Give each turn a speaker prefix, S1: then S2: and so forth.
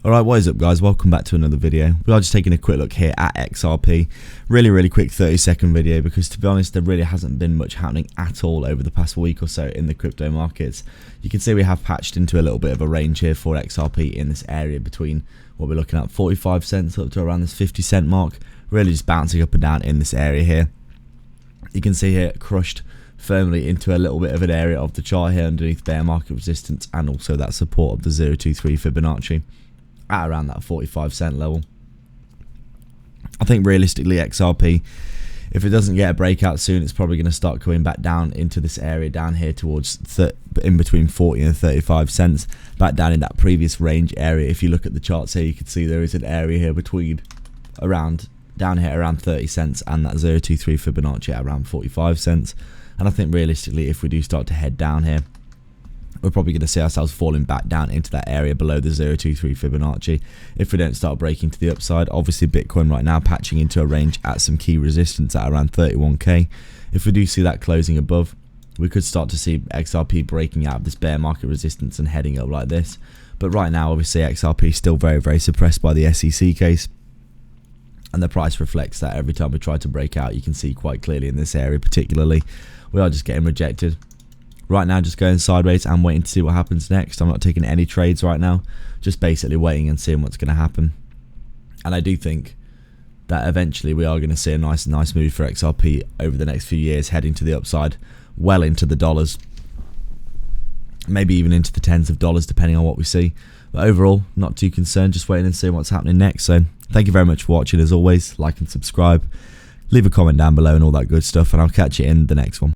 S1: Alright, what is up guys, welcome back to another video. We are just taking a quick look here at XRP. Really quick 30-second video because to be honest there really hasn't been much happening at all over the past week or so in the crypto markets. You can see we have patched into a little bit of a range here for XRP in this area between what we're looking at 45 cents up to around this 50 cent mark. Really just bouncing up and down in this area here. You can see here crushed firmly into a little bit of an area of the chart here underneath bear market resistance and also that support of the 0.23 Fibonacci at around that 45 cent level. I think realistically XRP, if it doesn't get a breakout soon, it's probably going to start going back down into this area down here towards in between 40 and 35 cents, back down in that previous range area. If you look at the charts here, you can see there is an area here between down here around 30 cents and that 0.23 Fibonacci at around 45 cents. And I think realistically, if we do start to head down here, we're probably going to see ourselves falling back down into that area below the 0.23 Fibonacci if we don't start breaking to the upside. Obviously Bitcoin right now patching into a range at some key resistance at around 31k. If we do see that closing above, we could start to see XRP breaking out of this bear market resistance and heading up like this. But right now obviously XRP is still very suppressed by the SEC case, and the price reflects that. Every time we try to break out, you can see quite clearly in this area particularly, we are just getting rejected. Right now just going sideways and waiting to see what happens next. I'm not taking any trades right now, just basically waiting and seeing what's going to happen. And I do think that eventually we are going to see a nice move for XRP over the next few years, heading to the upside, well into the dollars, maybe even into the tens of dollars depending on what we see. But overall, not too concerned, just waiting and seeing what's happening next. So thank you very much for watching. As always, like and subscribe, leave a comment down below and all that good stuff, and I'll catch you in the next one.